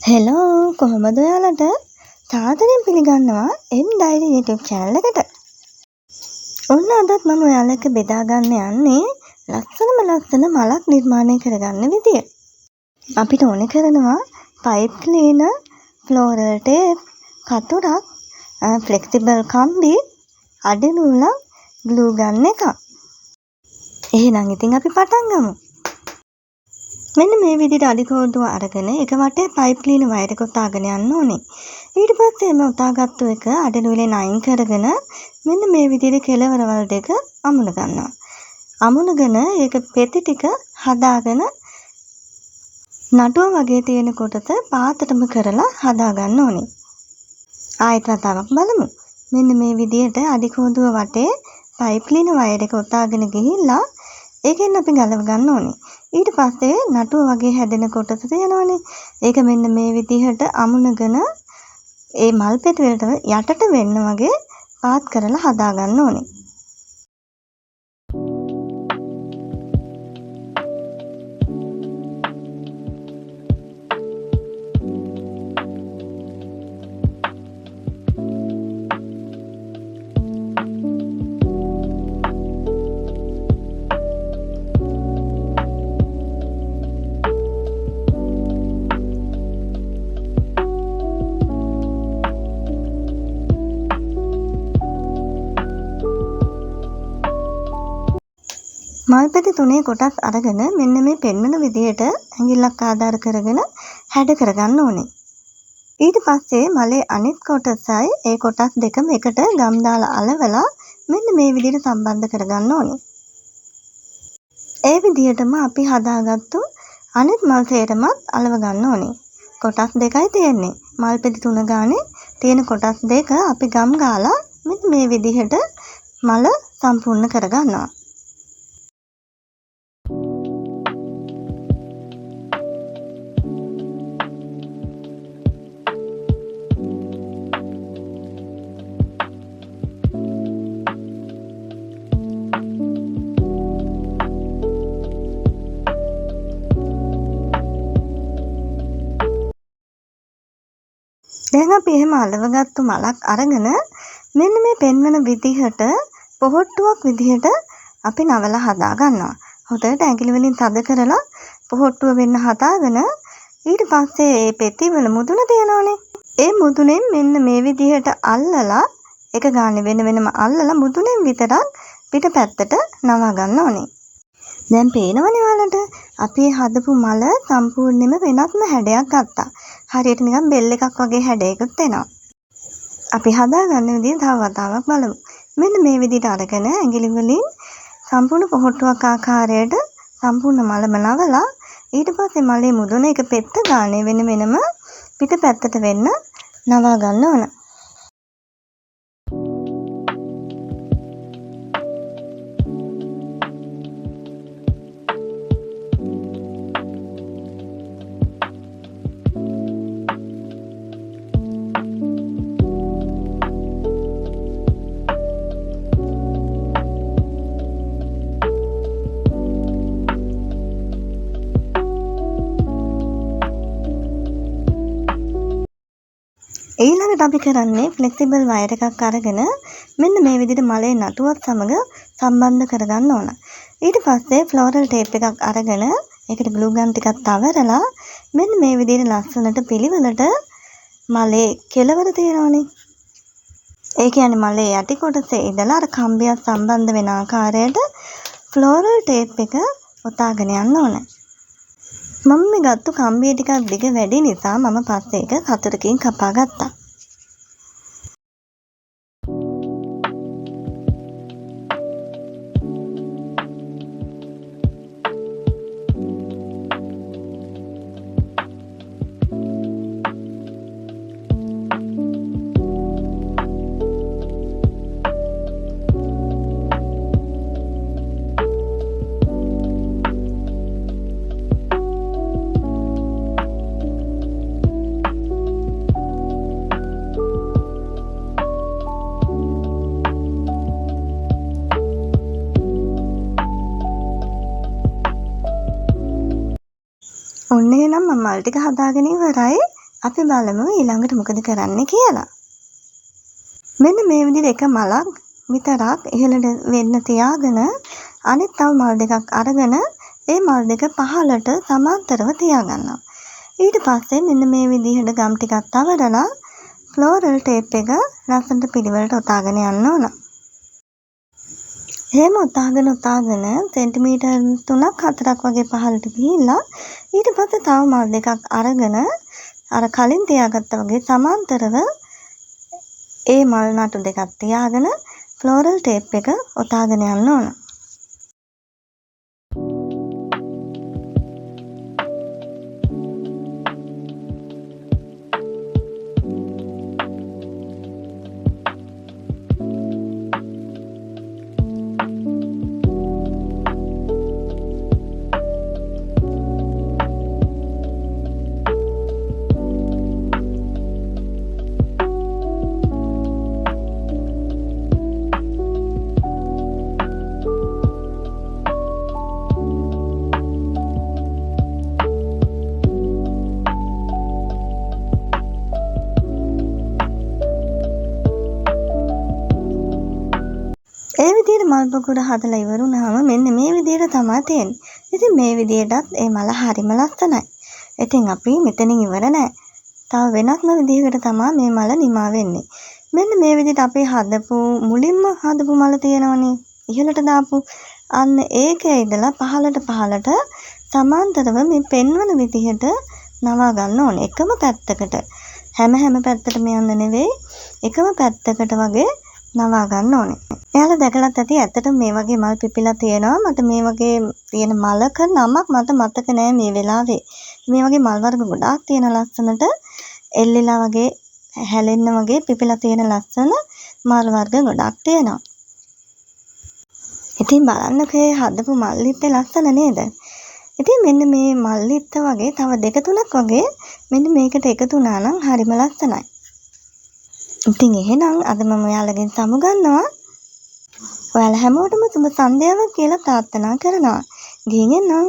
Hello කොහොමද ඔයාලට සාදරයෙන් පිළිගන්නවා M Diary YouTube channel එකට. ඔන්න අදත් මම ඔයාලා එක්ක බෙදා ගන්න යන්නේ ලස්සන මලක් නිර්මාණය කරගන්න විදිය. අපිට ඕනේ කරනවා pipe cleaner, floral tape, කතුරක්, flexible කම්බි, අඩි නූලක්, glue gun එකක්. එහෙනම් ඉතින් අපි පටන් ගමු. මෙන්න මේ විදිහට අඩි කෝඩුව අරගෙන එක වටේ pipe cleaner වයර් එක උතාගෙන යන්න ඕනේ. ඊට පස්සේ මේ උතාගත්තු එක අඩි නූලෙන් අයින් කරගෙන මෙන්න මේ විදිහට කෙළවරවල් දෙක අමුණ ගන්නවා. අමුණගෙන ඒක පෙති ටික හදාගෙන නටුව වගේ තියෙන කොටස පාතටම කරලා හදා ගන්න ඕනේ. ආයෙත් වතාවක් බලමු. මෙන්න මේ විදිහට අඩි කෝඩුව වටේ pipe cleaner වයර් එක උතාගෙන ගිහිල්ලා ඒකෙන් අපි ගලව ගන්න ඕනේ. ඊට පස්සේ නටුව වගේ හැදෙන කොටස තියෙනවනේ. ඒක මෙන්න මේ විදිහට අමුණගෙන ඒ මල් පෙති වලට යටට වෙන්න වගේ පාත් කරලා හදා ගන්න ඕනේ. මල් පෙති තුනේ කොටස් අරගෙන මෙන්න මේ පෙන්වන විදිහට ඇඟිල්ලක් ආධාර කරගෙන හැඩ කරගන්න ඕනේ. ඊට පස්සේ මලේ අනිත් කොටසයි ඒ කොටස් දෙකම එකට ගම් දාලා අලවලා මෙන්න මේ විදිහට සම්බන්ධ කරගන්න ඕනේ. ඒ විදිහටම අපි හදාගත්තු අනිත් මල් සේරමත් අලව ගන්න ඕනේ. කොටස් දෙකයි තියෙන්නේ. මල් පෙති තුන ගානේ තියෙන කොටස් දෙක අපි ගම් ගාලා මෙන්න මේ විදිහට මල සම්පූර්ණ කරගන්නවා. දැන් අපි එහෙම අලවගත්තු මලක් අරගෙන මෙන්න මේ පෙන්වන විදිහට පොහොට්ටුවක් විදිහට අපි නවලා හදා ගන්නවා. හොඳට ඇඟිලි වලින් තද කරලා පොහොට්ටුව වෙන්න හදාගෙන ඊට පස්සේ මේ පෙති වල මුදුන තියෙනවනේ. ඒ මුදුනෙන් මෙන්න මේ විදිහට අල්ලලා එක ගානේ වෙනම අල්ලලා මුදුනෙන් විතරක් පිට පැත්තට නවා ගන්න ඕනේ. දැන් පේනවනේ ඔයාලට අපි හදපු මල සම්පූර්ණයෙන්ම වෙනස්ම හැඩයක් ගත්තා. හරියට නිකන් බෙල් එකක් වගේ හැඩයකට එනවා. අපි හදාගන්න විදිහ තව වතාවක් බලමු. මෙන්න මේ විදිහට අරගෙන ඇඟිලි වලින් සම්පූර්ණ පොහොට්ටුවක් ආකාරයට සම්පූර්ණ මලම නවලා ඊට පස්සේ මලේ මුදුන එක පෙත්ත ගානේ වෙනම පිට පැත්තට වෙන්න නවා ගන්න ඕන. ඊළඟට අපි කරන්නේ ෆ්ලෙක්සිබල් වයර් එකක් අරගෙන මෙන්න මේ විදිහට මලේ නටුවත් සමග සම්බන්ධ කරගන්න ඕන. ඊට පස්සේ ෆ්ලෝරල් ටේප් එකක් අරගෙන ඒකට ග්ලූ ගන් ටිකක් තවරලා මෙන්න මේ විදිහට ලස්සනට පිළිවෙලට මලේ කෙළවර තියෙනවනේ. ඒ කියන්නේ මලේ යටි කොටසේ ඉඳලා අර කම්බියක් සම්බන්ධ වෙන ආකාරයට ෆ්ලෝරල් ටේප් එක ඔතාගෙන යන්න ඕන. මම මේ ගත්ත කම්බිය ටිකක් දිග වැඩි නිසා මම පස්සේ ඒක කතරකින් කපා ගත්තා. ඔන්න එහෙනම් මම මල් ටික හදාගෙන ඉවරයි. අපි බලමු ඊළඟට මොකද කරන්න කියලා. මෙන්න මේ විදිහට එක මලක් විතරක් ඉහළට වෙන්න තියාගෙන අනිත් තව මල් දෙකක් අරගෙන ඒ මල් දෙක පහළට සමාන්තරව තියාගන්නවා. ඊට පස්සේ මෙන්න මේ විදිහට ගම් ටිකක් තවරලා ෆ්ලෝරල් ටේප් එක ලස්සනට පිළිවෙලට ඔතාගෙන යන්න ඕන. එහෙම ඔතාගෙන සෙන්ටිමීටර් 3ක් 4ක් වගේ පහළට ගිහිල්ලා ඊට පස්සේ තව මල් දෙකක් අරගෙන අර කලින් තියාගත්තා වගේ සමාන්තරව ඒ මල් නටු දෙකක් තියාගෙන ෆ්ලෝරල් ටේප් එක ඔතාගෙන යන්න ඕන. ඒ විදිහට මල් පොකුර හදලා ඉවරුනහම මෙන්න මේ විදිහට තමයි තියෙන්නේ. ඉතින් මේ විදිහටත් ඒ මල හරිම ලස්සනයි. ඉතින් අපි මෙතනින් ඉවර නෑ. තව වෙනස්ම විදිහකට තමයි මේ මල නිමා වෙන්නේ. මෙන්න මේ විදිහට අපි මුලින්ම හදපු මල තියෙනවනේ. ඉහළට දාපු අන්න ඒකේ ඉඳලා පහළට සමාන්තරව මේ පෙන්වන විදිහට නවා ගන්න ඕනේ. එකම පැත්තකට. හැම පැත්තටම යන්න නෙවෙයි. එකම පැත්තකට වගේ නවා ගන්න ඕනේ. එයාලා දැකලත් ඇති ඇත්තටම මේ වගේ මල් පිපිලා තියෙනවා. මට මේ වගේ තියෙන මලක නමක් මට මතක නෑ මේ වෙලාවේ. මේ වගේ මල් වර්ග ගොඩාක් තියෙන ලස්සනට එල්ලිලා වගේ හැලෙන්න වගේ පිපිලා තියෙන ලස්සන මල් වර්ග ගොඩාක් තියෙනවා. ඉතින් බලන්නකෝ හදපු මල් ලිත්තේ ලස්සන නේද? ඉතින් මෙන්න මේ මල් ලිත්ත වගේ තව 2-3ක් වගේ මෙන්න මේකට එකතු වුණා නම් හරිම ලස්සනයි. ඉතින් එහෙනම් අද මම ඔයාලගෙන් සමුගන්නවා. ඔයාලා හැමෝටම සුබ සන්ධ්‍යාවක් කියලා ප්‍රාර්ථනා කරනවා. ගිහින් එන්නම්.